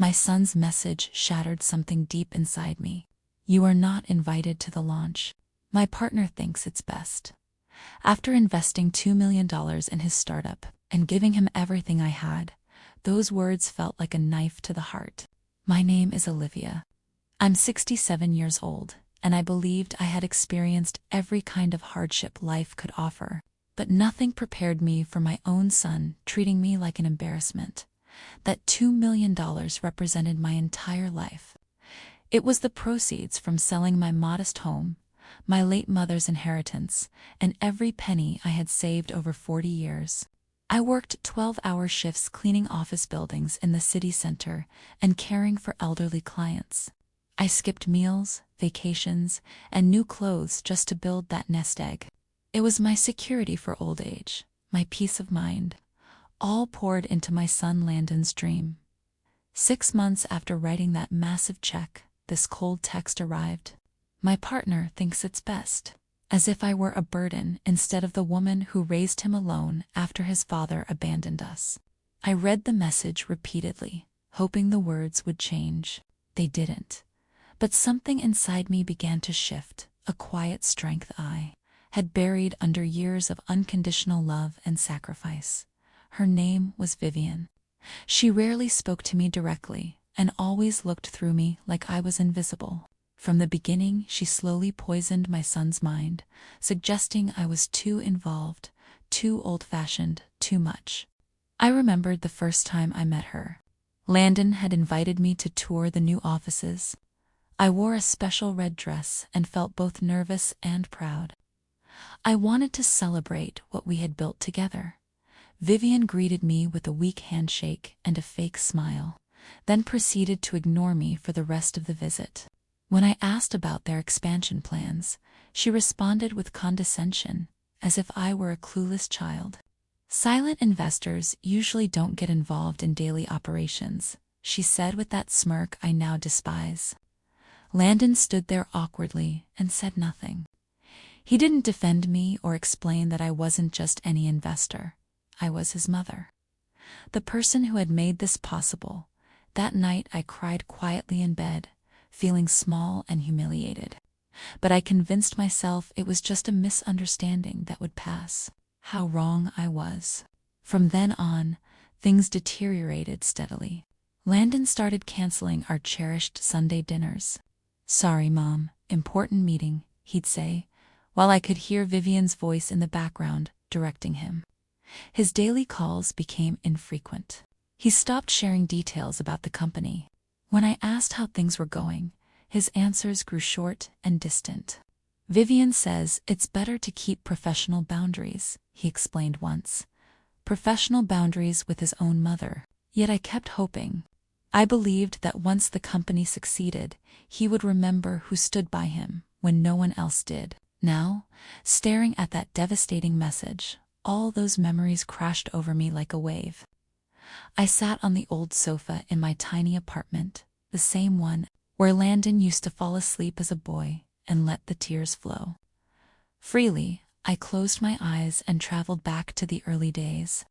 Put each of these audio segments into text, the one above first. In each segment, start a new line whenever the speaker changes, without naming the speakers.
My son's message shattered something deep inside me. You are not invited to the launch. My partner thinks it's best. After investing $2 million in his startup and giving him everything I had, those words felt like a knife to the heart. My name is Olivia. I'm 67 years old, and I believed I had experienced every kind of hardship life could offer. But nothing prepared me for my own son treating me like an embarrassment. That $2 million represented my entire life. It was the proceeds from selling my modest home, my late mother's inheritance, and every penny I had saved over 40 years. I worked 12-hour shifts cleaning office buildings in the city center and caring for elderly clients. I skipped meals, vacations, and new clothes just to build that nest egg. It was my security for old age, my peace of mind, all poured into my son Landon's dream. 6 months after writing that massive check, this cold text arrived. My partner thinks it's best. As if I were a burden instead of the woman who raised him alone after his father abandoned us. I read the message repeatedly, hoping the words would change. They didn't. But something inside me began to shift, a quiet strength I had buried under years of unconditional love and sacrifice. Her name was Vivian. She rarely spoke to me directly and always looked through me like I was invisible. From the beginning, she slowly poisoned my son's mind, suggesting I was too involved, too old-fashioned, too much. I remembered the first time I met her. Landon had invited me to tour the new offices. I wore a special red dress and felt both nervous and proud. I wanted to celebrate what we had built together. Vivian greeted me with a weak handshake and a fake smile, then proceeded to ignore me for the rest of the visit. When I asked about their expansion plans, she responded with condescension, as if I were a clueless child. Silent investors usually don't get involved in daily operations, she said with that smirk I now despise. Landon stood there awkwardly and said nothing. He didn't defend me or explain that I wasn't just any investor. I was his mother. The person who had made this possible. That night I cried quietly in bed, feeling small and humiliated. But I convinced myself it was just a misunderstanding that would pass. How wrong I was. From then on, things deteriorated steadily. Landon started canceling our cherished Sunday dinners. "Sorry, Mom, important meeting," he'd say, while I could hear Vivian's voice in the background, directing him. His daily calls became infrequent. He stopped sharing details about the company. When I asked how things were going, his answers grew short and distant. "Vivian says it's better to keep professional boundaries," he explained once. Professional boundaries with his own mother. Yet I kept hoping. I believed that once the company succeeded, he would remember who stood by him when no one else did. Now, staring at that devastating message, all those memories crashed over me like a wave. I sat on the old sofa in my tiny apartment, the same one where Landon used to fall asleep as a boy, and let the tears flow. Freely, I closed my eyes and traveled back to the early days,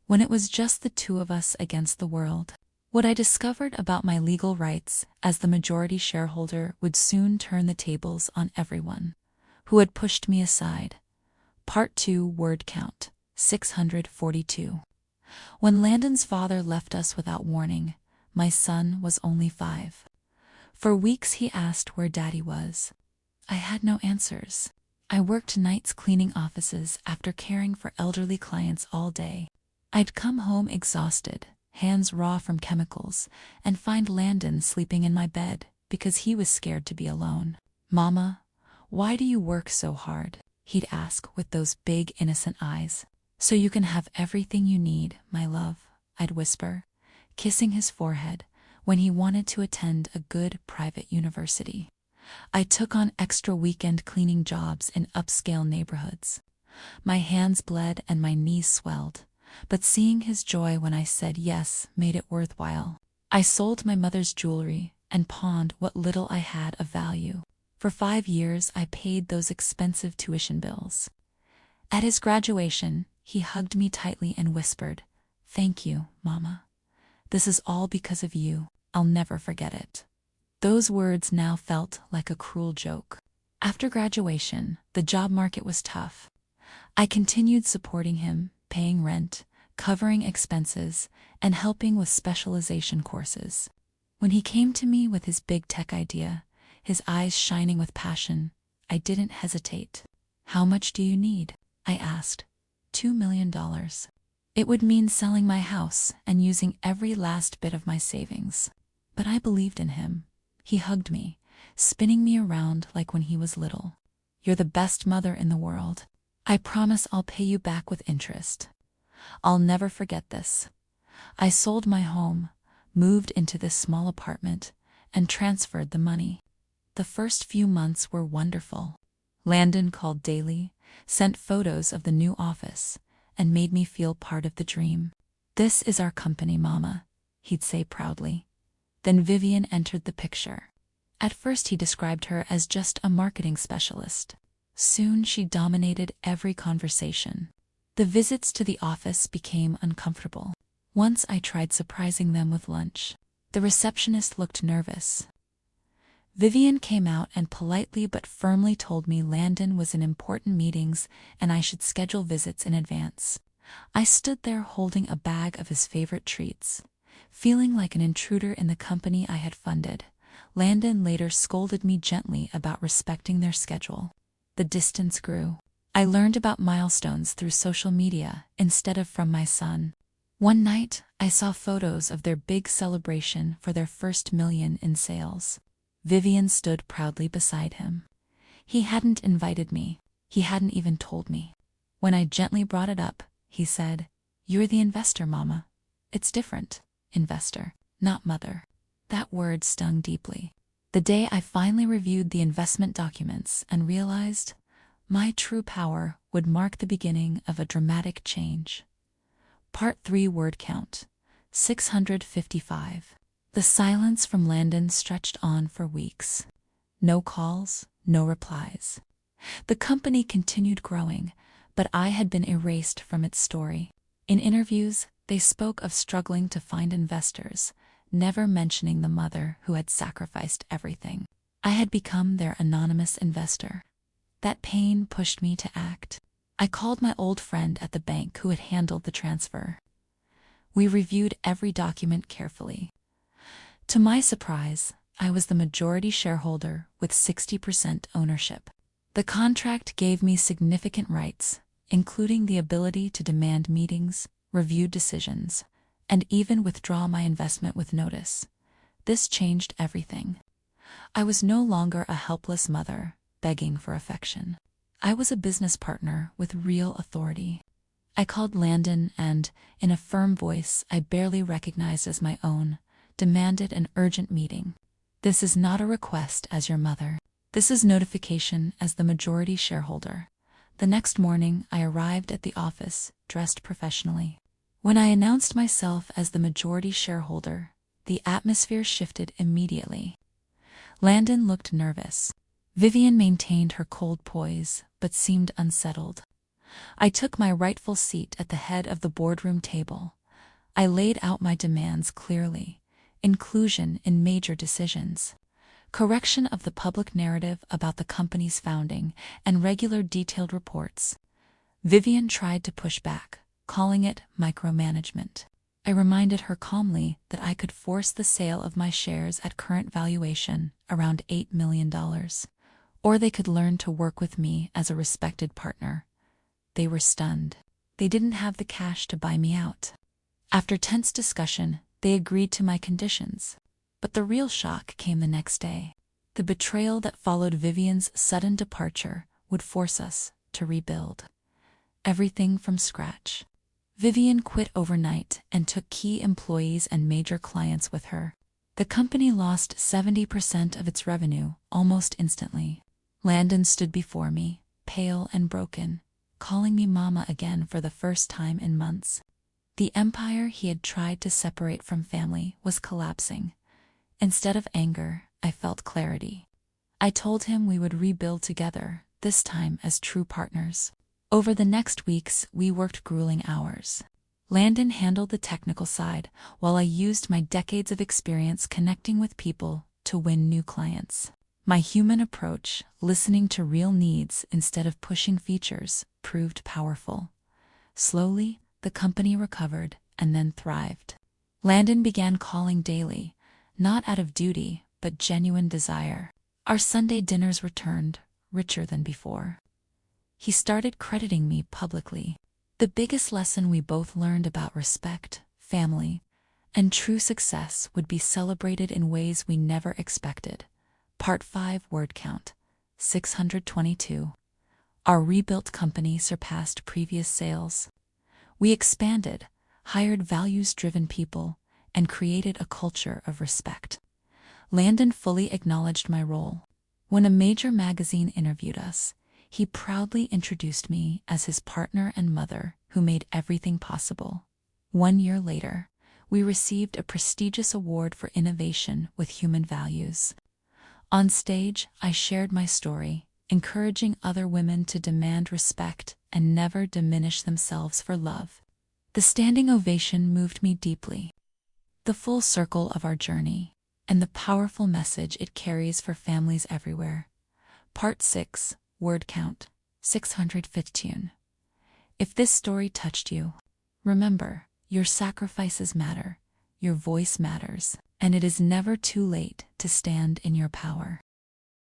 when it was just the two of us against the world. What I discovered about my legal rights as the majority shareholder would soon turn the tables on everyone who had pushed me aside. Part 2, word count, 642. When Landon's father left us without warning, my son was only 5. For weeks he asked where Daddy was. I had no answers. I worked nights cleaning offices after caring for elderly clients all day. I'd come home exhausted, hands raw from chemicals, and find Landon sleeping in my bed because he was scared to be alone. "Mama, why do you work so hard?" he'd ask with those big innocent eyes. "So you can have everything you need, my love," I'd whisper, kissing his forehead when he wanted to attend a good private university. I took on extra weekend cleaning jobs in upscale neighborhoods. My hands bled and my knees swelled, but seeing his joy when I said yes made it worthwhile. I sold my mother's jewelry and pawned what little I had of value. For 5 years I paid those expensive tuition bills. At his graduation, he hugged me tightly and whispered, "Thank you, Mama." This is all because of you. I'll never forget it." Those words now felt like a cruel joke. After graduation, the job market was tough. I continued supporting him, paying rent, covering expenses, and helping with specialization courses. When he came to me with his big tech idea, his eyes shining with passion, I didn't hesitate. "How much do you need?" I asked. $2 million. It would mean selling my house and using every last bit of my savings. But I believed in him. He hugged me, spinning me around like when he was little. "You're the best mother in the world. I promise I'll pay you back with interest." I'll never forget this. I sold my home, moved into this small apartment, and transferred the money. The first few months were wonderful. Landon called daily, sent photos of the new office, and made me feel part of the dream. "This is our company, Mama," he'd say proudly. Then Vivian entered the picture. At first he described her as just a marketing specialist. Soon she dominated every conversation. The visits to the office became uncomfortable. Once I tried surprising them with lunch. The receptionist looked nervous. Vivian came out and politely but firmly told me Landon was in important meetings and I should schedule visits in advance. I stood there holding a bag of his favorite treats, feeling like an intruder in the company I had funded. Landon later scolded me gently about respecting their schedule. The distance grew. I learned about milestones through social media instead of from my son. One night, I saw photos of their big celebration for their first million in sales. Vivian stood proudly beside him. He hadn't invited me. He hadn't even told me. When I gently brought it up, he said, "You're the investor, Mama. It's different. Investor, not mother." That word stung deeply. The day I finally reviewed the investment documents and realized my true power would mark the beginning of a dramatic change. Part 3 word count, 655. The silence from Landon stretched on for weeks. No calls, no replies. The company continued growing, but I had been erased from its story. In interviews, they spoke of struggling to find investors, never mentioning the mother who had sacrificed everything. I had become their anonymous investor. That pain pushed me to act. I called my old friend at the bank who had handled the transfer. We reviewed every document carefully. To my surprise, I was the majority shareholder with 60% ownership. The contract gave me significant rights, including the ability to demand meetings, review decisions, and even withdraw my investment with notice. This changed everything. I was no longer a helpless mother, begging for affection. I was a business partner with real authority. I called Landon and, in a firm voice I barely recognized as my own, demanded an urgent meeting. "This is not a request as your mother. This is notification as the majority shareholder." The next morning, I arrived at the office, dressed professionally. When I announced myself as the majority shareholder, the atmosphere shifted immediately. Landon looked nervous. Vivian maintained her cold poise, but seemed unsettled. I took my rightful seat at the head of the boardroom table. I laid out my demands clearly: inclusion in major decisions, correction of the public narrative about the company's founding, and regular detailed reports. Vivian tried to push back, calling it micromanagement. I reminded her calmly that I could force the sale of my shares at current valuation, around $8 million. Or they could learn to work with me as a respected partner. They were stunned. They didn't have the cash to buy me out. After tense discussion, they agreed to my conditions. But the real shock came the next day. The betrayal that followed Vivian's sudden departure would force us to rebuild everything from scratch. Vivian quit overnight and took key employees and major clients with her. The company lost 70% of its revenue almost instantly. Landon stood before me, pale and broken, calling me Mama again for the first time in months. The empire he had tried to separate from family was collapsing. Instead of anger, I felt clarity. I told him we would rebuild together, this time as true partners. Over the next weeks, we worked grueling hours. Landon handled the technical side, while I used my decades of experience connecting with people to win new clients. My human approach, listening to real needs instead of pushing features, proved powerful. Slowly, the company recovered and then thrived. Landon began calling daily, not out of duty, but genuine desire. Our Sunday dinners returned, richer than before. He started crediting me publicly. The biggest lesson we both learned about respect, family, and true success would be celebrated in ways we never expected. Part 5 Word count 622. Our rebuilt company surpassed previous sales. We expanded, hired values-driven people, and created a culture of respect. Landon fully acknowledged my role. When a major magazine interviewed us, he proudly introduced me as his partner and mother who made everything possible. 1 year later, we received a prestigious award for innovation with human values. On stage, I shared my story, encouraging other women to demand respect and never diminish themselves for love. The standing ovation moved me deeply. The full circle of our journey, and the powerful message it carries for families everywhere. Part 6 Word count 615. If this story touched you, remember, your sacrifices matter, your voice matters, and it is never too late to stand in your power.